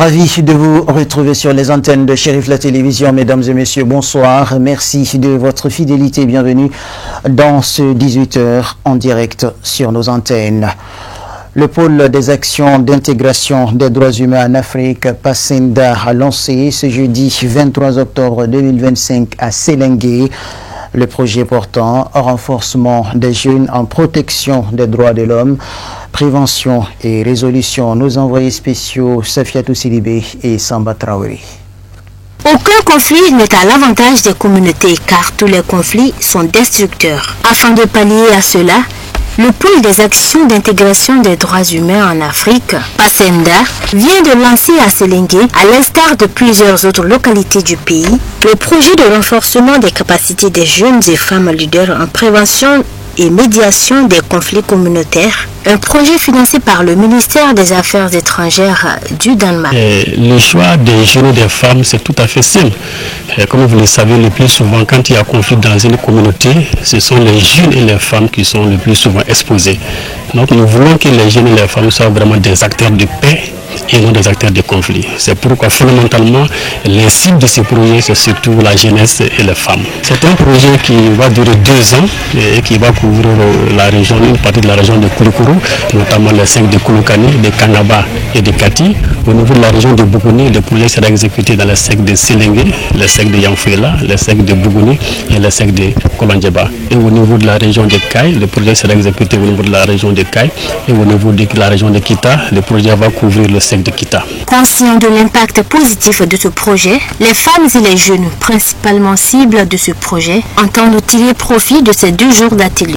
Ravi de vous retrouver sur les antennes de Chérif la télévision. Mesdames et messieurs, bonsoir. Merci de votre fidélité. Bienvenue dans ce 18h en direct sur nos antennes. Le pôle des actions d'intégration des droits humains en Afrique, PASENDA, a lancé ce jeudi 23 octobre 2025 à Sélingué le projet portant renforcement des jeunes en protection des droits de l'homme, prévention et résolution. Nos envoyés spéciaux Safiatou Sidibé et Samba Traoré. Aucun conflit n'est à l'avantage des communautés car tous les conflits sont destructeurs. Afin de pallier à cela, le pôle des actions d'intégration des droits humains en Afrique, PASENDA, vient de lancer à Sélingué, à l'instar de plusieurs autres localités du pays, le projet de renforcement des capacités des jeunes et femmes leaders en prévention et médiation des conflits communautaires, un projet financé par le ministère des Affaires étrangères du Danemark. Le choix des jeunes et des femmes, c'est tout à fait simple. Comme vous le savez, le plus souvent, quand il y a conflit dans une communauté, ce sont les jeunes et les femmes qui sont le plus souvent exposés. Donc nous voulons que les jeunes et les femmes soient vraiment des acteurs de paix et non des acteurs de conflit. C'est pourquoi fondamentalement, les cibles de ce projet, c'est surtout la jeunesse et les femmes. C'est un projet qui va durer 2 ans et qui va couvrir la région, une partie de la région de Koulikoro, notamment les 5 de Kouloukani, de Kangaba et de Kati. Au niveau de la région de Bougouni, le projet sera exécuté dans les 5 de Sélingué, les 5 de Yanfouela, les 5 de Bougouni et les 5 de Kolondjeba. Et au niveau de la région de Kaï, le projet sera exécuté au niveau de la région de Kaï. Et au niveau de la région de Kita, le projet va couvrir le 5 de Kita. Conscients de l'impact positif de ce projet, les femmes et les jeunes, principalement cibles de ce projet, entendent tirer profit de ces 2 jours d'atelier.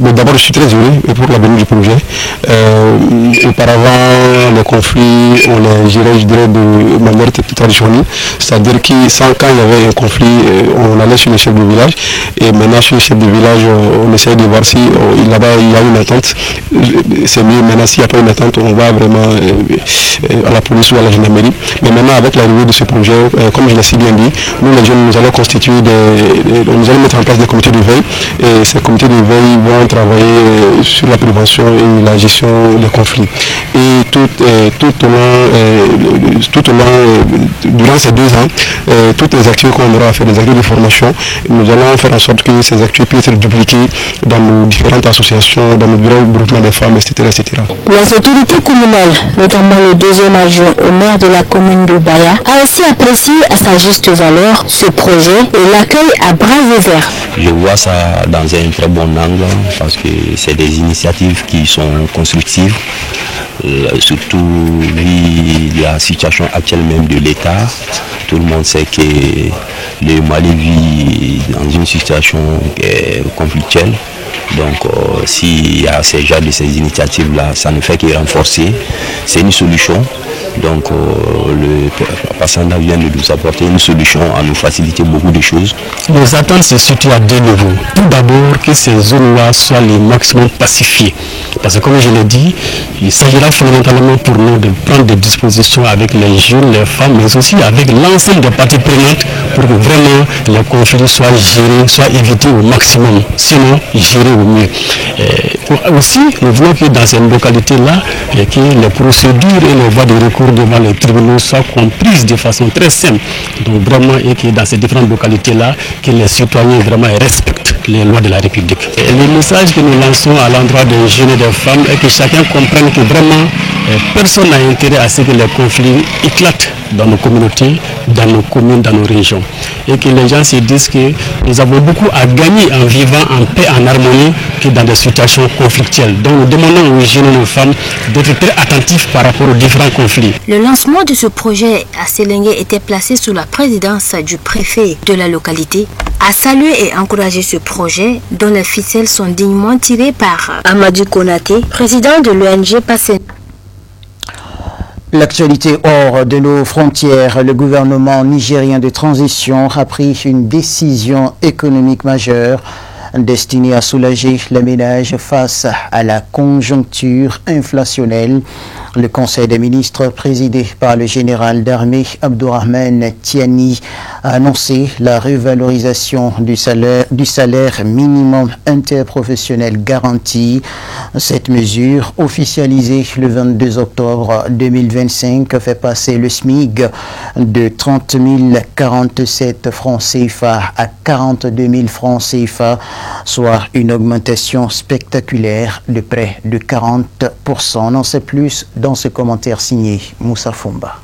D'abord, je suis très heureux pour la venue du projet. Auparavant, les conflits, on les gérait, je dirais, de manière traditionnelle. C'est-à-dire que quand il y avait un conflit, on allait sur le chef de village. Et maintenant, sur le chef de village, on essaye de voir si là-bas, il y a une attente. C'est mieux. Maintenant, s'il n'y a pas une attente, on va vraiment à la police ou à la gendarmerie. Mais maintenant, avec l'arrivée de ce projet, comme je l'ai si bien dit, nous, les jeunes, nous allons constituer nous allons mettre en place des comités de veille. Et ces comités de veille vont travailler sur la prévention et la gestion des conflits. Et durant ces 2 ans, toutes les actions qu'on aura à faire, les actions de formation, nous allons faire en sorte que ces actions puissent être dupliquées dans nos différentes associations, dans nos groupements des femmes, etc., etc. Les autorités communales, notamment le 2e adjoint au maire de la commune de Baya, a aussi apprécié à sa juste valeur ce projet et l'accueil à bras ouverts. Je vois ça dans un très bon angle parce que c'est des initiatives qui sont constructives, surtout vu la situation actuelle même de l'État. Tout le monde sait que le Mali vit dans une situation conflictuelle. Donc s'il y a ces genres de ces initiatives-là, ça ne fait que renforcer. C'est une solution. Donc le PASENDA vient de nous apporter une solution à nous faciliter beaucoup de choses. Nos attentes se situent à 2 niveaux. Tout d'abord, que ces zones-là soient le maximum pacifiées. Parce que comme je l'ai dit, il s'agira fondamentalement pour nous de prendre des dispositions avec les jeunes, les femmes, mais aussi avec l'ensemble des parties prenantes pour que vraiment les conflits soient gérés, soient évités au maximum, sinon gérés au mieux. Aussi, nous voulons que dans ces localités-là, que les procédures et les voies de recours devant les tribunaux soient comprises de façon très simple. Donc vraiment, et que dans ces différentes localités-là, que les citoyens vraiment respectent les lois de la République. Et le message que nous lançons à l'endroit des jeunes et des femmes est que chacun comprenne que vraiment personne n'a intérêt à ce que les conflits éclatent dans nos communautés, dans nos communes, dans nos régions. Et que les gens se disent que nous avons beaucoup à gagner en vivant en paix, en harmonie, que dans des situations conflictuelles. Donc nous demandons aux jeunes et aux femmes d'être très attentifs par rapport aux différents conflits. Le lancement de ce projet à Sélingué était placé sous la présidence du préfet de la localité. A salué et encouragé ce projet dont les ficelles sont dignement tirées par Amadou Konaté, président de l'ONG PASENDA. L'actualité hors de nos frontières, le gouvernement nigérien de transition a pris une décision économique majeure destinée à soulager les ménages face à la conjoncture inflationnelle. Le Conseil des ministres, présidé par le général d'armée Abdourahmane Tiani, a annoncé la revalorisation du salaire minimum interprofessionnel garanti. Cette mesure, officialisée le 22 octobre 2025, fait passer le SMIC de 30 047 francs CFA à 42 000 francs CFA, soit une augmentation spectaculaire de près de 40%. On en sait plus dans ce commentaire signé Moussa Fumba.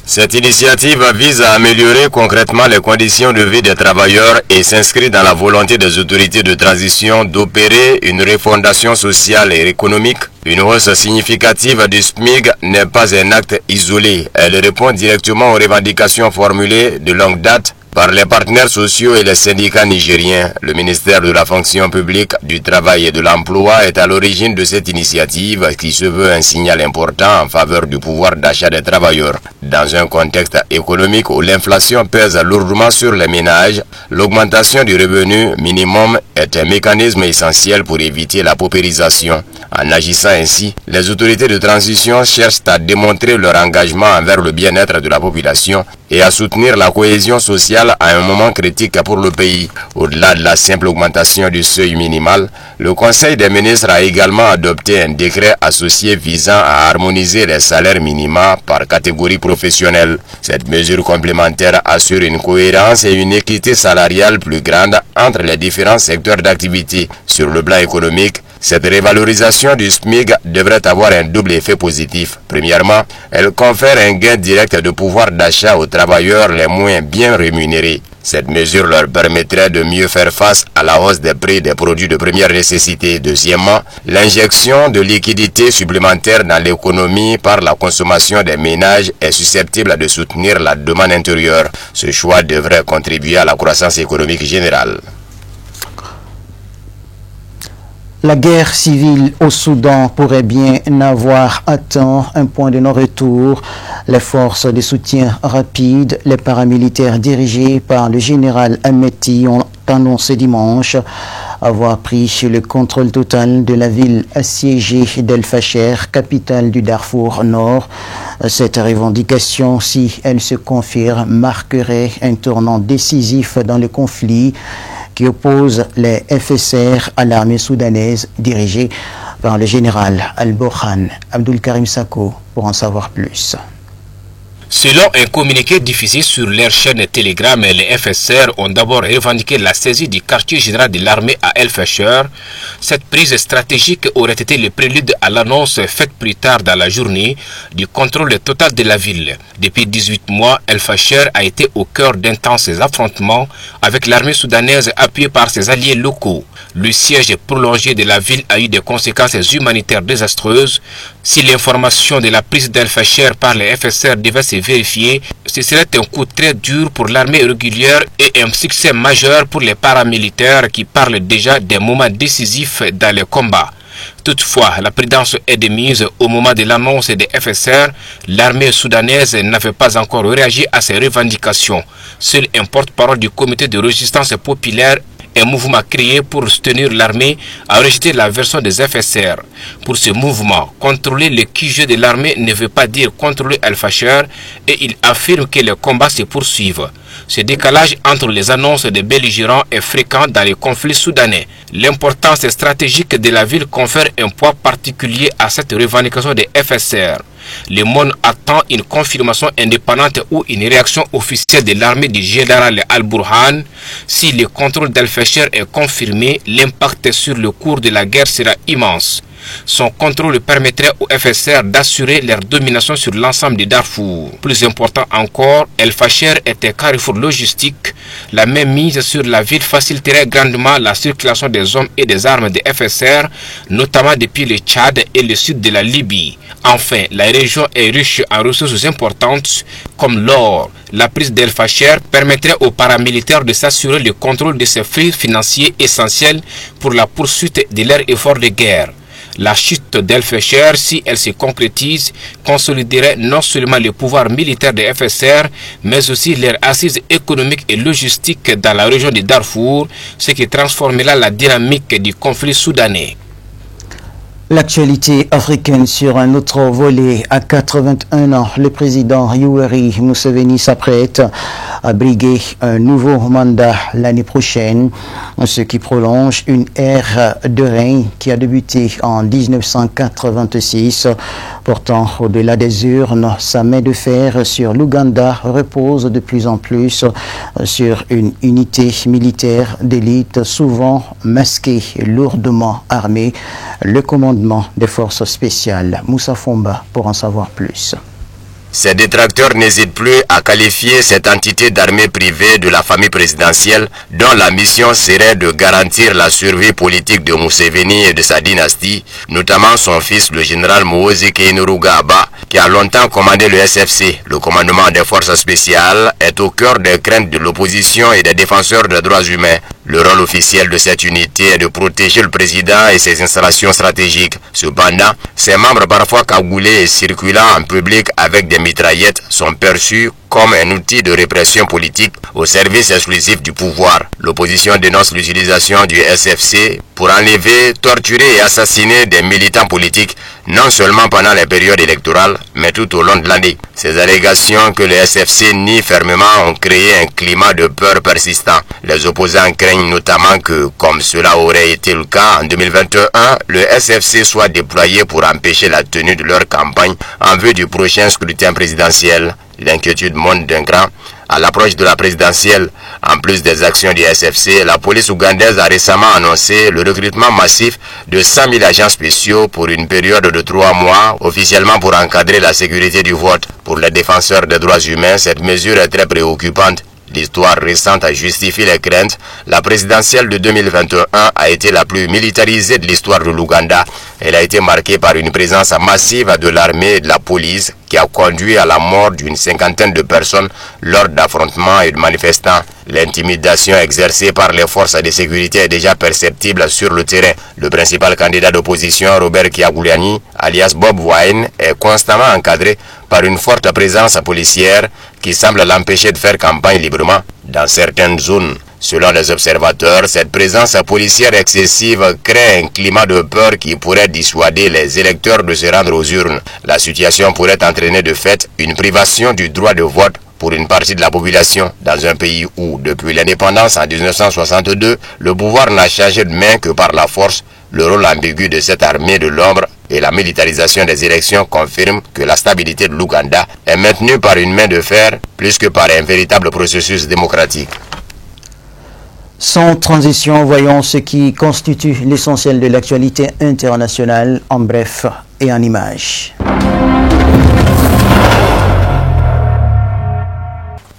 Cette initiative vise à améliorer concrètement les conditions de vie des travailleurs et s'inscrit dans la volonté des autorités de transition d'opérer une refondation sociale et économique. Une hausse significative du SMIC n'est pas un acte isolé. Elle répond directement aux revendications formulées de longue date par les partenaires sociaux et les syndicats nigériens. Le ministère de la fonction publique, du travail et de l'emploi est à l'origine de cette initiative qui se veut un signal important en faveur du pouvoir d'achat des travailleurs. Dans un contexte économique où l'inflation pèse lourdement sur les ménages, l'augmentation du revenu minimum est un mécanisme essentiel pour éviter la paupérisation. En agissant ainsi, les autorités de transition cherchent à démontrer leur engagement envers le bien-être de la population et à soutenir la cohésion sociale à un moment critique pour le pays. Au-delà de la simple augmentation du seuil minimal, le Conseil des ministres a également adopté un décret associé visant à harmoniser les salaires minima par catégorie professionnelle. Cette mesure complémentaire assure une cohérence et une équité salariale plus grande entre les différents secteurs d'activité. Sur le plan économique, cette révalorisation du SMIC devrait avoir un double effet positif. Premièrement, elle confère un gain direct de pouvoir d'achat aux travailleurs les moins bien rémunérés. Cette mesure leur permettrait de mieux faire face à la hausse des prix des produits de première nécessité. Deuxièmement, l'injection de liquidités supplémentaires dans l'économie par la consommation des ménages est susceptible de soutenir la demande intérieure. Ce choix devrait contribuer à la croissance économique générale. La guerre civile au Soudan pourrait bien avoir atteint un point de non-retour. Les forces de soutien rapide, les paramilitaires dirigés par le général Ameti ont annoncé dimanche avoir pris le contrôle total de la ville assiégée d'El Fasher, capitale du Darfour Nord. Cette revendication, si elle se confirme, marquerait un tournant décisif dans le conflit qui oppose les FSR à l'armée soudanaise dirigée par le général Al-Burhan. Abdul Karim Sako pour en savoir plus. Selon un communiqué diffusé sur leur chaîne Telegram, les FSR ont d'abord revendiqué la saisie du quartier général de l'armée à El Fasher. Cette prise stratégique aurait été le prélude à l'annonce faite plus tard dans la journée du contrôle total de la ville. Depuis 18 mois, El Fasher a été au cœur d'intenses affrontements avec l'armée soudanaise appuyée par ses alliés locaux. Le siège prolongé de la ville a eu des conséquences humanitaires désastreuses. Si l'information de la prise d'El Fasher par les FSR devait se vérifier, ce serait un coup très dur pour l'armée régulière et un succès majeur pour les paramilitaires qui parlent déjà des moments décisifs dans les combats. Toutefois, la prudence est de mise au moment de l'annonce des FSR. L'armée soudanaise n'avait pas encore réagi à ces revendications. Seul un porte-parole du comité de résistance populaire, un mouvement créé pour soutenir l'armée, a rejeté la version des FSR. Pour ce mouvement, contrôler le QG de l'armée ne veut pas dire contrôler Al Fasher et il affirme que les combats se poursuivent. Ce décalage entre les annonces des belligérants est fréquent dans les conflits soudanais. L'importance stratégique de la ville confère un poids particulier à cette revendication des FSR. Le monde attend une confirmation indépendante ou une réaction officielle de l'armée du général Al-Burhan. Si le contrôle d'Al Fasher est confirmé, l'impact sur le cours de la guerre sera immense. Son contrôle permettrait aux FSR d'assurer leur domination sur l'ensemble du Darfour. Plus important encore, El Fasher est un carrefour logistique. La même mise sur la ville faciliterait grandement la circulation des hommes et des armes des FSR, notamment depuis le Tchad et le sud de la Libye. Enfin, la région est riche en ressources importantes comme l'or. La prise d'El Fasher permettrait aux paramilitaires de s'assurer le contrôle de ces flux financiers essentiels pour la poursuite de leurs efforts de guerre. La chute d'El Fasher, si elle se concrétise, consoliderait non seulement le pouvoir militaire des FSR, mais aussi leur assise économique et logistique dans la région de Darfour, ce qui transformera la dynamique du conflit soudanais. L'actualité africaine sur un autre volet. À 81 ans, le président Yoweri Museveni s'apprête briguer un nouveau mandat l'année prochaine, ce qui prolonge une ère de règne qui a débuté en 1986. Pourtant, au-delà des urnes, sa main de fer sur l'Ouganda repose de plus en plus sur une unité militaire d'élite souvent masquée et lourdement armée, le commandement des forces spéciales. Moussa Fomba pour en savoir plus. Ces détracteurs n'hésitent plus à qualifier cette entité d'armée privée de la famille présidentielle dont la mission serait de garantir la survie politique de Museveni et de sa dynastie, notamment son fils le général Muhoozi Kainerugaba, qui a longtemps commandé le SFC. Le commandement des forces spéciales est au cœur des craintes de l'opposition et des défenseurs des droits humains. Le rôle officiel de cette unité est de protéger le président et ses installations stratégiques. Cependant, ses membres parfois cagoulés et circulant en public avec des mitraillettes sont perçus comme un outil de répression politique au service exclusif du pouvoir. L'opposition dénonce l'utilisation du SFC pour enlever, torturer et assassiner des militants politiques, non seulement pendant les périodes électorales, mais tout au long de l'année. Ces allégations que le SFC nie fermement ont créé un climat de peur persistant. Les opposants craignent notamment que, comme cela aurait été le cas en 2021, le SFC soit déployé pour empêcher la tenue de leur campagne en vue du prochain scrutin présidentiel. L'inquiétude monte d'un cran. À l'approche de la présidentielle, en plus des actions du SFC, la police ougandaise a récemment annoncé le recrutement massif de 100 000 agents spéciaux pour une période de 3 mois, officiellement pour encadrer la sécurité du vote. Pour les défenseurs des droits humains, cette mesure est très préoccupante. L'histoire récente a justifié les craintes. La présidentielle de 2021 a été la plus militarisée de l'histoire de l'Ouganda. Elle a été marquée par une présence massive de l'armée et de la police qui a conduit à la mort d'une 50aine de personnes lors d'affrontements et de manifestants. L'intimidation exercée par les forces de sécurité est déjà perceptible sur le terrain. Le principal candidat d'opposition, Robert Kyagulanyi, alias Bob Wine, est constamment encadré par une forte présence policière qui semble l'empêcher de faire campagne librement dans certaines zones. Selon les observateurs, cette présence policière excessive crée un climat de peur qui pourrait dissuader les électeurs de se rendre aux urnes. La situation pourrait entraîner de fait une privation du droit de vote pour une partie de la population dans un pays où, depuis l'indépendance en 1962, le pouvoir n'a changé de main que par la force. Le rôle ambigu de cette armée de l'ombre et la militarisation des élections confirment que la stabilité de l'Ouganda est maintenue par une main de fer plus que par un véritable processus démocratique. Sans transition, voyons ce qui constitue l'essentiel de l'actualité internationale en bref et en images.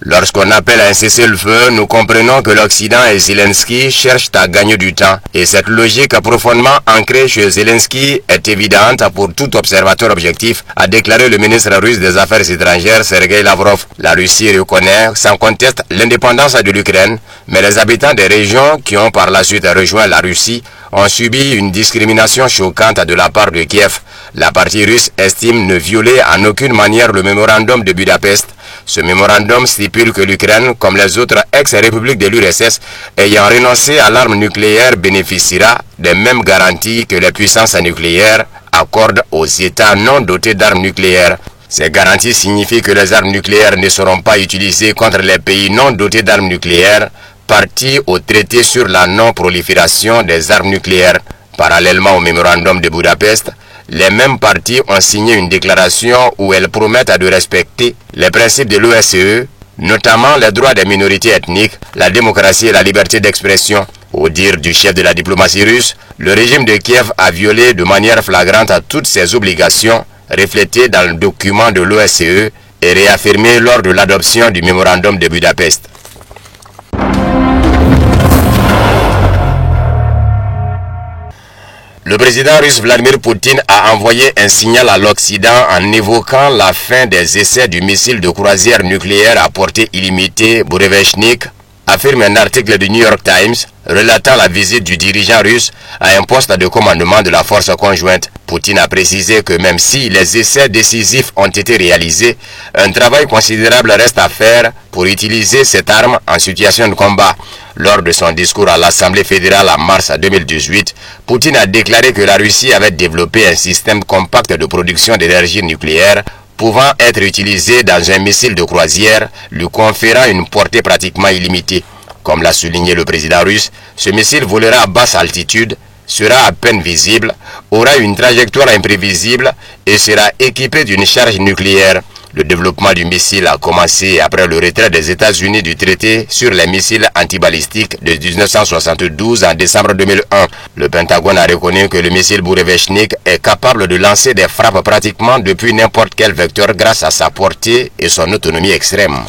Lorsqu'on appelle à un cessez-le-feu, nous comprenons que l'Occident et Zelensky cherchent à gagner du temps. Et cette logique profondément ancrée chez Zelensky est évidente pour tout observateur objectif, a déclaré le ministre russe des Affaires étrangères Sergei Lavrov. La Russie reconnaît sans conteste l'indépendance de l'Ukraine, mais les habitants des régions qui ont par la suite rejoint la Russie ont subi une discrimination choquante de la part de Kiev. La partie russe estime ne violer en aucune manière le mémorandum de Budapest. Ce mémorandum stipule que l'Ukraine, comme les autres ex-républiques de l'URSS ayant renoncé à l'arme nucléaire, bénéficiera des mêmes garanties que les puissances nucléaires accordent aux États non dotés d'armes nucléaires. Ces garanties signifient que les armes nucléaires ne seront pas utilisées contre les pays non dotés d'armes nucléaires, partis au traité sur la non-prolifération des armes nucléaires. Parallèlement au mémorandum de Budapest, les mêmes parties ont signé une déclaration où elles promettent de respecter les principes de l'OSCE, notamment les droits des minorités ethniques, la démocratie et la liberté d'expression. Au dire du chef de la diplomatie russe, le régime de Kiev a violé de manière flagrante toutes ses obligations reflétées dans le document de l'OSCE et réaffirmées lors de l'adoption du mémorandum de Budapest. Le président russe Vladimir Poutine a envoyé un signal à l'Occident en évoquant la fin des essais du missile de croisière nucléaire à portée illimitée Burevestnik, affirme un article du New York Times relatant la visite du dirigeant russe à un poste de commandement de la force conjointe. Poutine a précisé que même si les essais décisifs ont été réalisés, un travail considérable reste à faire pour utiliser cette arme en situation de combat. Lors de son discours à l'Assemblée fédérale en mars 2018, Poutine a déclaré que la Russie avait développé un système compact de production d'énergie nucléaire pouvant être utilisé dans un missile de croisière, lui conférant une portée pratiquement illimitée. Comme l'a souligné le président russe, ce missile volera à basse altitude, sera à peine visible, aura une trajectoire imprévisible et sera équipé d'une charge nucléaire. Le développement du missile a commencé après le retrait des États-Unis du traité sur les missiles antibalistiques de 1972 en décembre 2001. Le Pentagone a reconnu que le missile Burevestnik est capable de lancer des frappes pratiquement depuis n'importe quel vecteur grâce à sa portée et son autonomie extrême.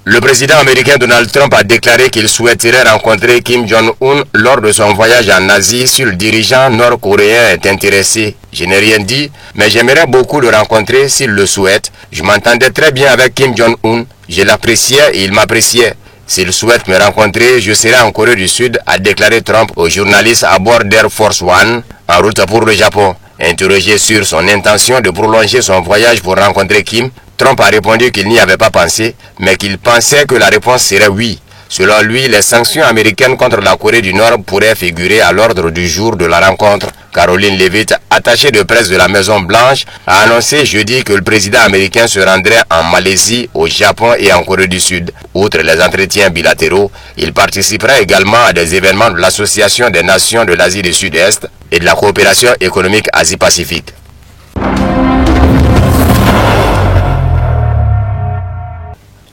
Le président américain Donald Trump a déclaré qu'il souhaiterait rencontrer Kim Jong-un lors de son voyage en Asie si le dirigeant nord-coréen est intéressé. Je n'ai rien dit, mais j'aimerais beaucoup le rencontrer s'il le souhaite. Je m'entendais très bien avec Kim Jong-un, je l'appréciais et il m'appréciait. S'il souhaite me rencontrer, je serai en Corée du Sud, a déclaré Trump aux journalistes à bord d'Air Force One en route pour le Japon. Interrogé sur son intention de prolonger son voyage pour rencontrer Kim, Trump a répondu qu'il n'y avait pas pensé, mais qu'il pensait que la réponse serait oui. Selon lui, les sanctions américaines contre la Corée du Nord pourraient figurer à l'ordre du jour de la rencontre. Caroline Leavitt, attachée de presse de la Maison-Blanche, a annoncé jeudi que le président américain se rendrait en Malaisie, au Japon et en Corée du Sud. Outre les entretiens bilatéraux, il participera également à des événements de l'Association des Nations de l'Asie du Sud-Est et de la coopération économique Asie-Pacifique.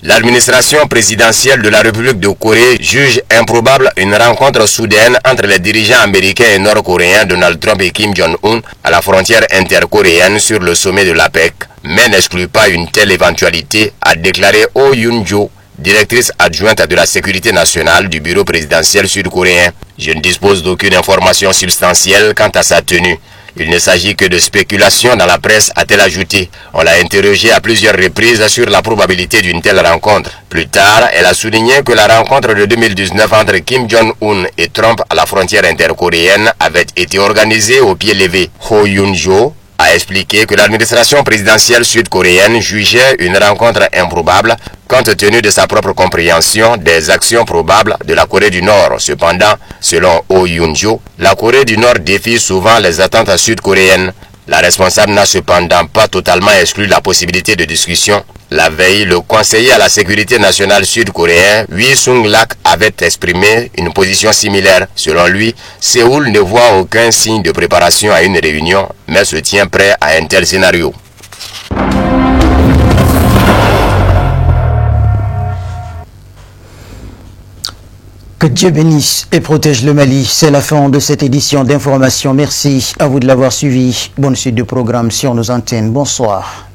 L'administration présidentielle de la République de Corée juge improbable une rencontre soudaine entre les dirigeants américains et nord-coréens Donald Trump et Kim Jong-un à la frontière intercoréenne sur le sommet de l'APEC, mais n'exclut pas une telle éventualité, a déclaré Oh Yoon-jo, directrice adjointe de la sécurité nationale du bureau présidentiel sud-coréen. Je ne dispose d'aucune information substantielle quant à sa tenue. Il ne s'agit que de spéculations dans la presse, a-t-elle ajouté. On l'a interrogé à plusieurs reprises sur la probabilité d'une telle rencontre. Plus tard, elle a souligné que la rencontre de 2019 entre Kim Jong-un et Trump à la frontière intercoréenne avait été organisée au pied levé. Ho Yoon-jo a expliqué que l'administration présidentielle sud-coréenne jugeait une rencontre improbable compte tenu de sa propre compréhension des actions probables de la Corée du Nord. Cependant, selon Oh Yoon-jo, la Corée du Nord défie souvent les attentes sud-coréennes. La responsable n'a cependant pas totalement exclu la possibilité de discussion. La veille, le conseiller à la sécurité nationale sud-coréen, Wi Sung-lak, avait exprimé une position similaire. Selon lui, Séoul ne voit aucun signe de préparation à une réunion, mais se tient prêt à un tel scénario. Que Dieu bénisse et protège le Mali. C'est la fin de cette édition d'information. Merci à vous de l'avoir suivi. Bonne suite de programme sur nos antennes. Bonsoir.